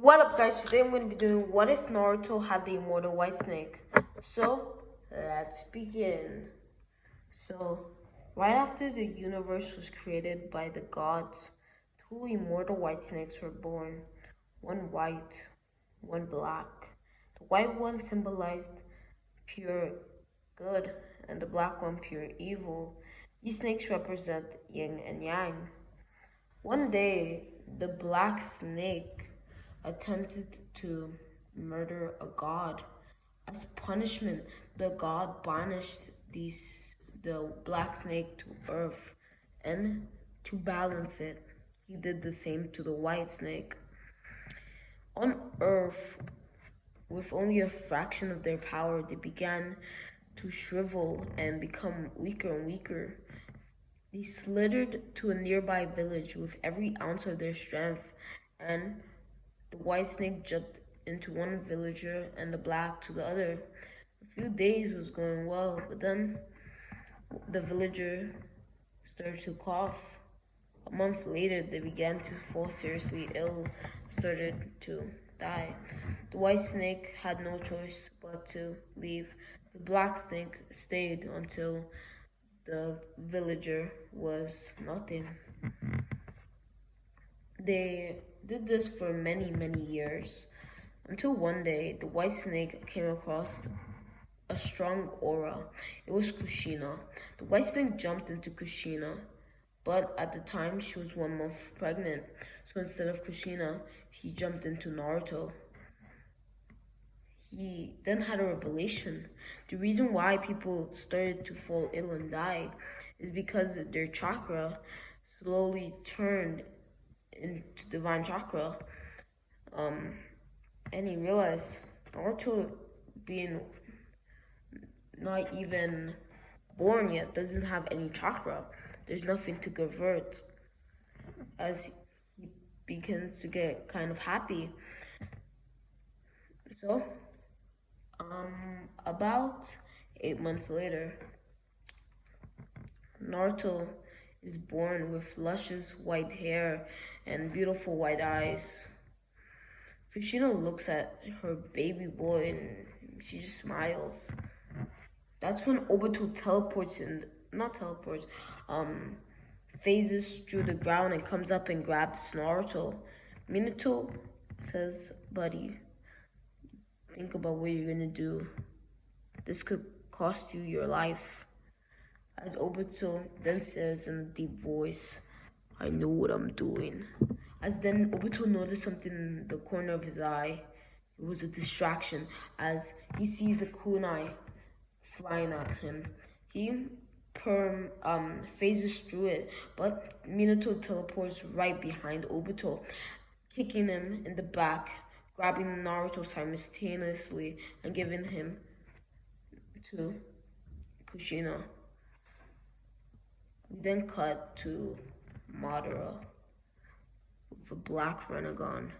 What up, guys? Today I'm going to be doing what if Naruto had the immortal white snake. So let's begin. So right after the universe was created by the gods, two immortal white snakes were born. One white, one black. The white one symbolized pure good, and the black one pure evil. These snakes represent yin and yang. One day, the black snake attempted to murder a god. As punishment, the god banished the black snake to earth, and to balance it, he did the same to the white snake. On earth, with only a fraction of their power, they began to shrivel and become weaker and weaker. They slithered to a nearby village with every ounce of their strength, and the white snake jumped into one villager and the black to the other. A few days was going well, but then the villager started to cough. A month later, they began to fall seriously ill, started to die. The white snake had no choice but to leave. The black snake stayed until the villager was nothing. They did this for many, many years until one day the white snake came across a strong aura. It was Kushina. The white snake jumped into Kushina, but at the time she was 1 month pregnant. So instead of Kushina, he jumped into Naruto. He then had a revelation. The reason why people started to fall ill and die is because their chakra slowly turned into divine chakra. And he realized Naruto, being not even born yet, doesn't have any chakra. There's nothing to convert. As he begins to get kind of happy. So, about 8 months later, Naruto is born with luscious white hair and beautiful white eyes. Kushina looks at her baby boy and she just smiles. That's when Obito teleports and not teleports, phases through the ground and comes up and grabs Naruto. Minato says, "Buddy, think about what you're gonna do. This could cost you your life." As Obito then says in a deep voice, "I know what I'm doing." As then Obito noticed something in the corner of his eye. It was a distraction as he sees a kunai flying at him. He phases through it, but Minato teleports right behind Obito, kicking him in the back, grabbing Naruto simultaneously and giving him to Kushina. We then cut to Madara with a black Renegon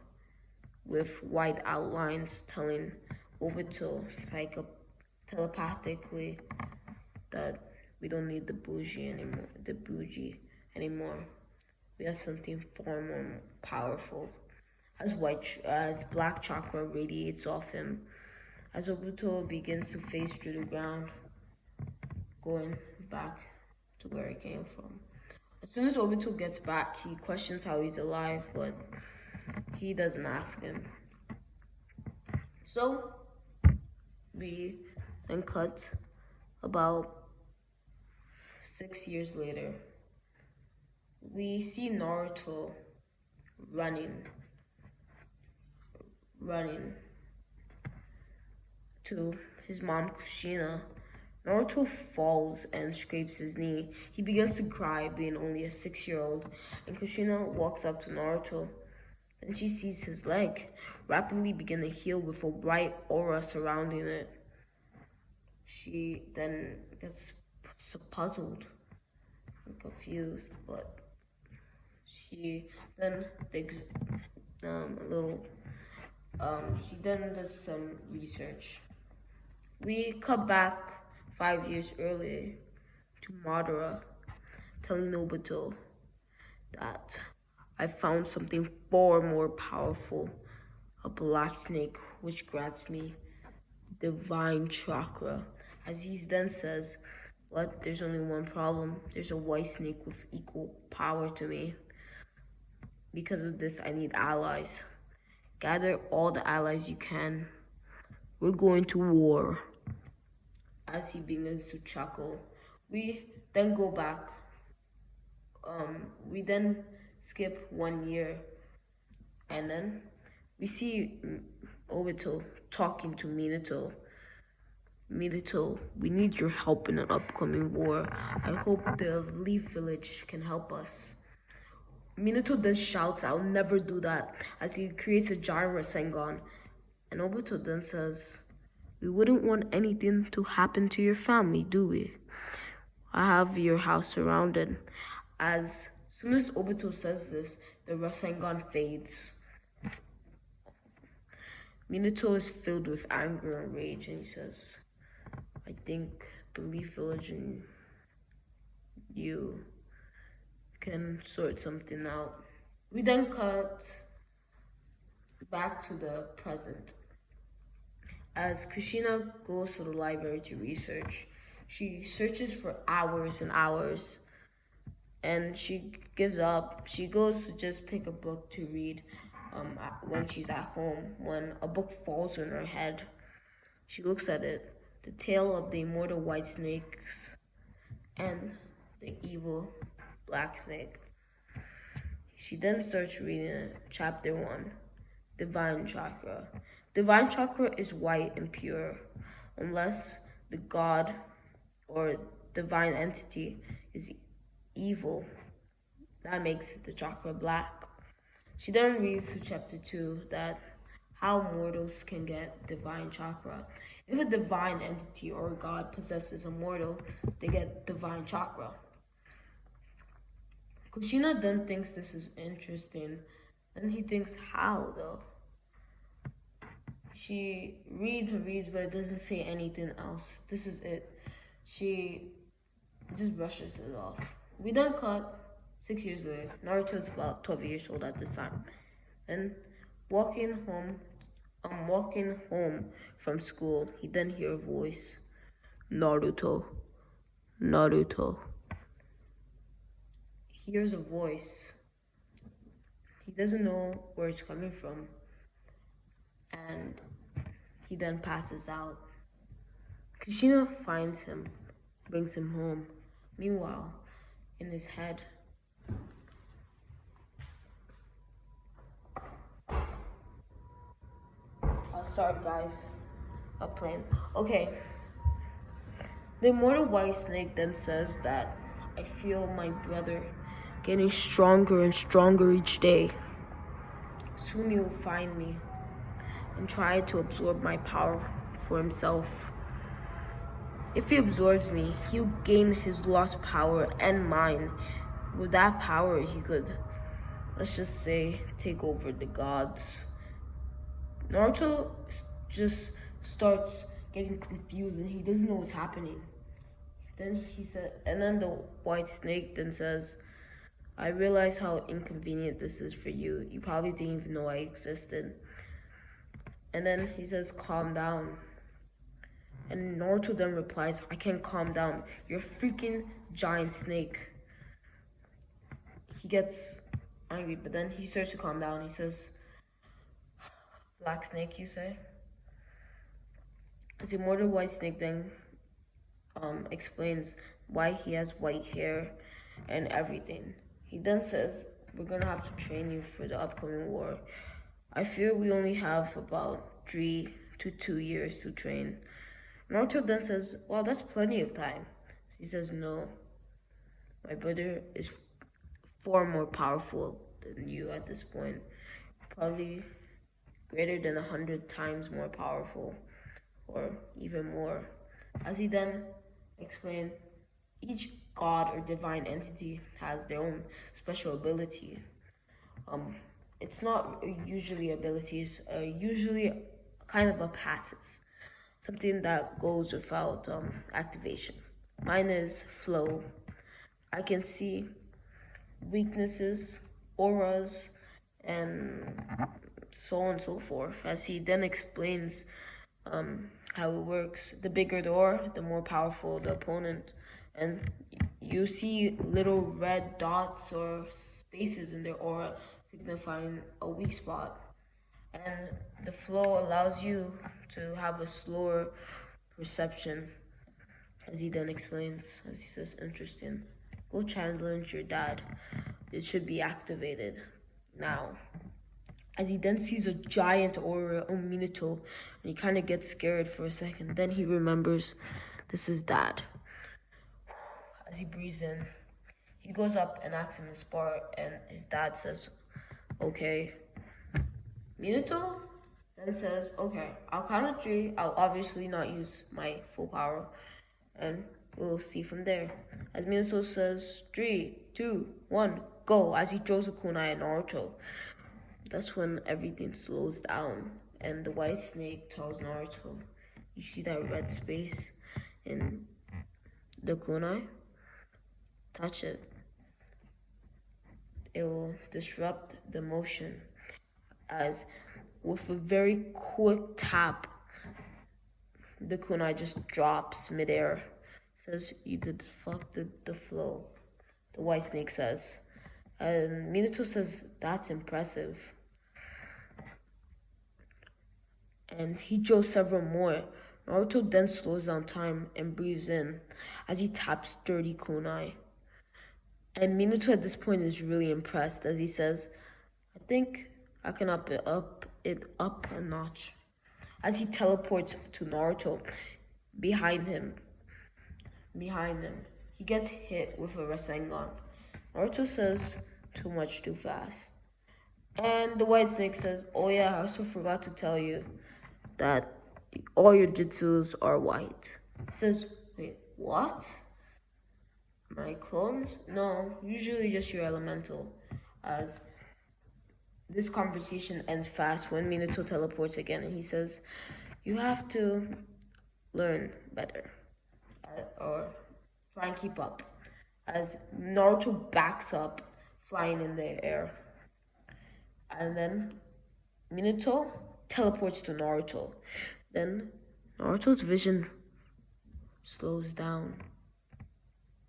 with white outlines telling Obito telepathically that we don't need the bougie anymore. We have something far more powerful. As black chakra radiates off him, as Obito begins to phase through the ground, going back to where he came from. As soon as Obito gets back, he questions how he's alive, but he doesn't ask him. So we then cut about 6 years later. We see Naruto running to his mom Kushina. Naruto falls and scrapes his knee. He begins to cry, being only a 6-year-old, and Kushina walks up to Naruto. Then she sees his leg rapidly begin to heal with a bright aura surrounding it. She then gets puzzled and confused, but she then digs a little. She then does some research. We cut back 5 years earlier to Madara telling Obito that I found something far more powerful a black snake, which grants me divine chakra. As he then says, but there's only one problem. There's a white snake with equal power to me. Because of this, I need allies. Gather all the allies you can. We're going to war. As he begins to chuckle, we then go back. We then skip 1 year, and then we see Obito talking to Minato. Minato, we need your help in an upcoming war. I hope the Leaf Village can help us. Minato then shouts, I'll never do that, as he creates a giant Rasengan. And Obito then says, we wouldn't want anything to happen to your family, do we? I have your house surrounded. As soon as Obito says this, the Rasengan fades. Minato is filled with anger and rage, and he says, I think the Leaf Village and you can sort something out. We then cut back to the present. As Kushina goes to the library to research, she searches for hours and hours, and she gives up. She goes to just pick a book to read when she's at home, when a book falls on her head. She looks at it, the tale of the immortal white snakes and the evil black snake. She then starts reading chapter 1, Divine Chakra. Divine Chakra is white and pure, unless the god or divine entity is evil. That makes the chakra black. She then reads to chapter 2 that how mortals can get divine chakra. If a divine entity or god possesses a mortal, they get divine chakra. Kushina then thinks this is interesting, and he thinks, how though? She reads and reads, but it doesn't say anything else. This is it. She just brushes it off. We then cut 6 years later. Naruto is about 12 years old at this time. And walking home from school, he then hears a voice. Naruto. Naruto. He hears a voice. He doesn't know where it's coming from. And he then passes out. Kushina finds him, brings him home. Meanwhile, in his head, sorry guys, a plane. Okay. The immortal white snake then says that I feel my brother getting stronger and stronger each day. Soon he will find me and try to absorb my power for himself. If he absorbs me, he'll gain his lost power and mine. With that power, he could, let's just say, take over the gods. Naruto just starts getting confused and he doesn't know what's happening. Then he said, and then the white snake then says, I realize how inconvenient this is for you. You probably didn't even know I existed. And then he says, calm down. And Naruto then replies, I can't calm down. You're a freaking giant snake. He gets angry, but then he starts to calm down. He says, black snake, you say? The immortal white snake then explains why he has white hair and everything. He then says, we're gonna have to train you for the upcoming war. I fear we only have about 3 to 2 years to train. Naruto then says, well, that's plenty of time. He says, no, my brother is far more powerful than you at this point. Probably greater than 100 times more powerful, or even more. As he then explained, each god or divine entity has their own special ability. It's not usually abilities, usually kind of a passive, something that goes without activation. Mine is flow. I can see weaknesses, auras, and so on and so forth, as he then explains how it works. The bigger the aura, the more powerful the opponent. And you see little red dots or spaces in their aura signifying a weak spot. And the flow allows you to have a slower perception, as he then explains, as he says, interesting. Go challenge your dad. It should be activated now. As he then sees a giant aura on Minato, and he kind of gets scared for a second. Then he remembers, this is dad. As he breathes in, he goes up and asks him to spar, and his dad says, okay. Minato then says, okay, I'll count to 3. I'll obviously not use my full power, and we'll see from there. As Minato says, 3, 2, 1, go, as he throws a kunai at Naruto. That's when everything slows down, and the white snake tells Naruto, you see that red space in the kunai? Touch it. It will disrupt the motion, as with a very quick tap, the kunai just drops midair. Says, you disrupted the flow, the white snake says. And Minato says, that's impressive. And he draws several more. Naruto then slows down time and breathes in as he taps 30 kunai. And Minato at this point is really impressed, as he says, I think I can up it up a notch. As he teleports to Naruto, behind him, he gets hit with a Rasengan. Naruto says, too much too fast. And the white snake says, oh yeah, I also forgot to tell you that all your jutsus are white. He says, wait, what? My clones? No, usually just your elemental. As this conversation ends fast when Minato teleports again, and he says, you have to learn better, or try and keep up. As Naruto backs up, flying in the air. And then Minato teleports to Naruto. Then Naruto's vision slows down.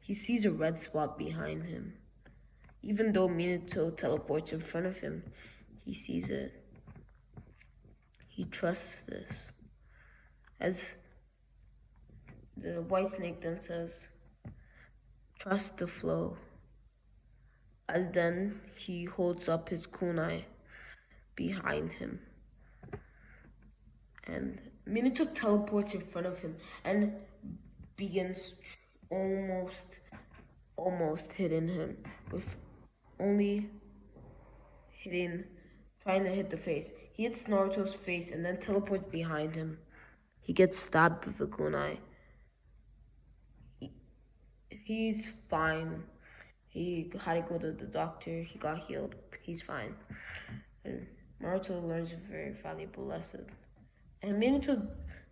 He sees a red spot behind him. Even though Minato teleports in front of him, he sees it. He trusts this. As the white snake then says, trust the flow. As then he holds up his kunai behind him. And Minato teleports in front of him and begins almost hitting him with only trying to hit the face. He hits Naruto's face and then teleports behind him. He gets stabbed with a kunai. He's fine. He had to go to the doctor. He got healed. He's fine. And Naruto learns a very valuable lesson. And Minato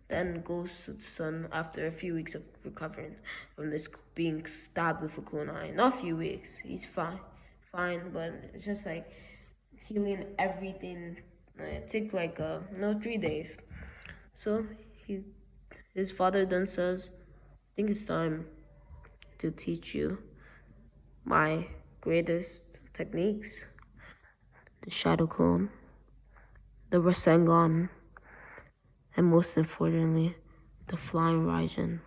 then goes to the sun after a few weeks of recovering from this being stabbed with a kunai. Not a few weeks. He's fine, but it's just like healing everything. It took like 3 days. So his father then says, I think it's time to teach you my greatest techniques. The Shadow Clone, the Rasengan, and most importantly, the Flying Raijin.